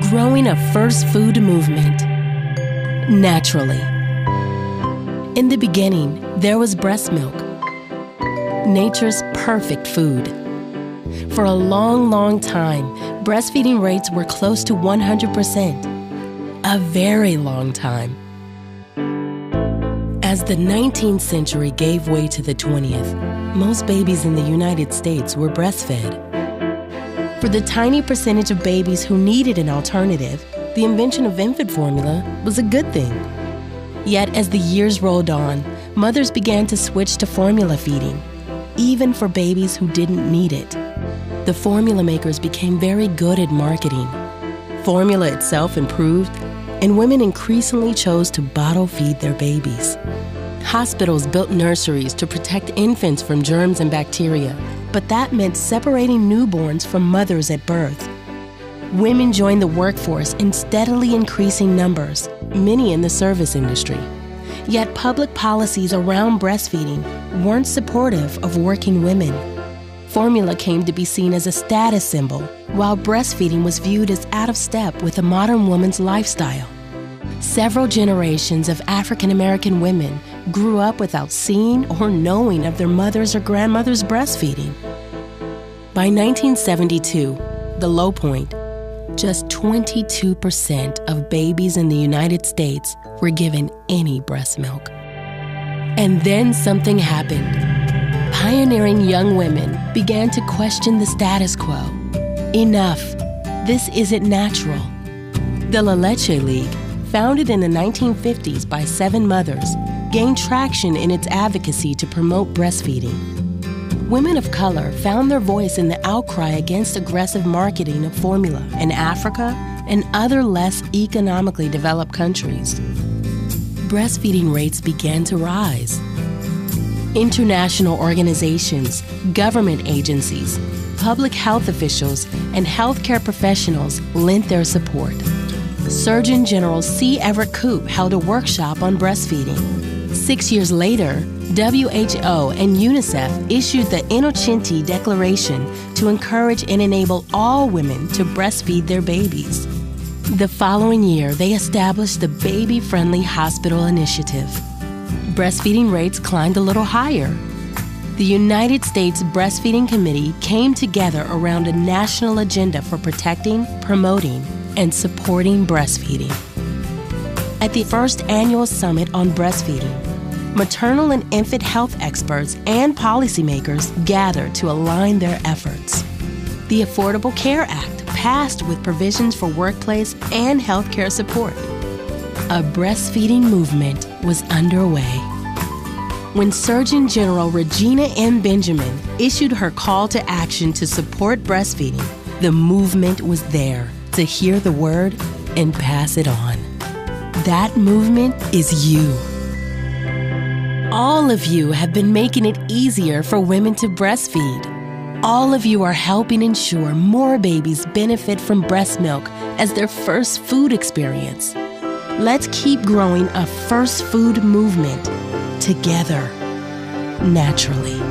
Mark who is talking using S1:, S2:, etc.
S1: growing a first food movement naturally. In the beginning, there was breast milk, nature's perfect food. For a long, long time, breastfeeding rates were close to 100%, a very long time. As the 19th century gave way to the 20th, most babies in the United States were breastfed. For the tiny percentage of babies who needed an alternative, the invention of infant formula was a good thing. Yet as the years rolled on, mothers began to switch to formula feeding, even for babies who didn't need it. The formula makers became very good at marketing. Formula itself improved, and women increasingly chose to bottle feed their babies. Hospitals built nurseries to protect infants from germs and bacteria, but that meant separating newborns from mothers at birth. Women joined the workforce in steadily increasing numbers, many in the service industry. Yet public policies around breastfeeding weren't supportive of working women. Formula came to be seen as a status symbol, while breastfeeding was viewed as out of step with a modern woman's lifestyle. Several generations of African American women grew up without seeing or knowing of their mothers or grandmothers breastfeeding. By 1972, the low point, just 22% of babies in the United States were given any breast milk. And then something happened. Pioneering young women began to question the status quo. Enough. This isn't natural. The La Leche League, founded in the 1950s by 7 mothers, gained traction in its advocacy to promote breastfeeding. Women of color found their voice in the outcry against aggressive marketing of formula in Africa and other less economically developed countries. Breastfeeding rates began to rise. International organizations, government agencies, public health officials, and healthcare professionals lent their support. Surgeon General C. Everett Koop held a workshop on breastfeeding. 6 years later, WHO and UNICEF issued the Innocenti Declaration to encourage and enable all women to breastfeed their babies. The following year, they established the Baby-Friendly Hospital Initiative. Breastfeeding rates climbed a little higher. The United States Breastfeeding Committee came together around a national agenda for protecting, promoting, and supporting breastfeeding. At the first annual summit on breastfeeding, maternal and infant health experts and policymakers gathered to align their efforts. The Affordable Care Act passed with provisions for workplace and healthcare support. A breastfeeding movement was underway. When Surgeon General Regina M. Benjamin issued her call to action to support breastfeeding, the movement was there to hear the word and pass it on. That movement is you. All of you have been making it easier for women to breastfeed. All of you are helping ensure more babies benefit from breast milk as their first food experience. Let's keep growing a first food movement together, naturally.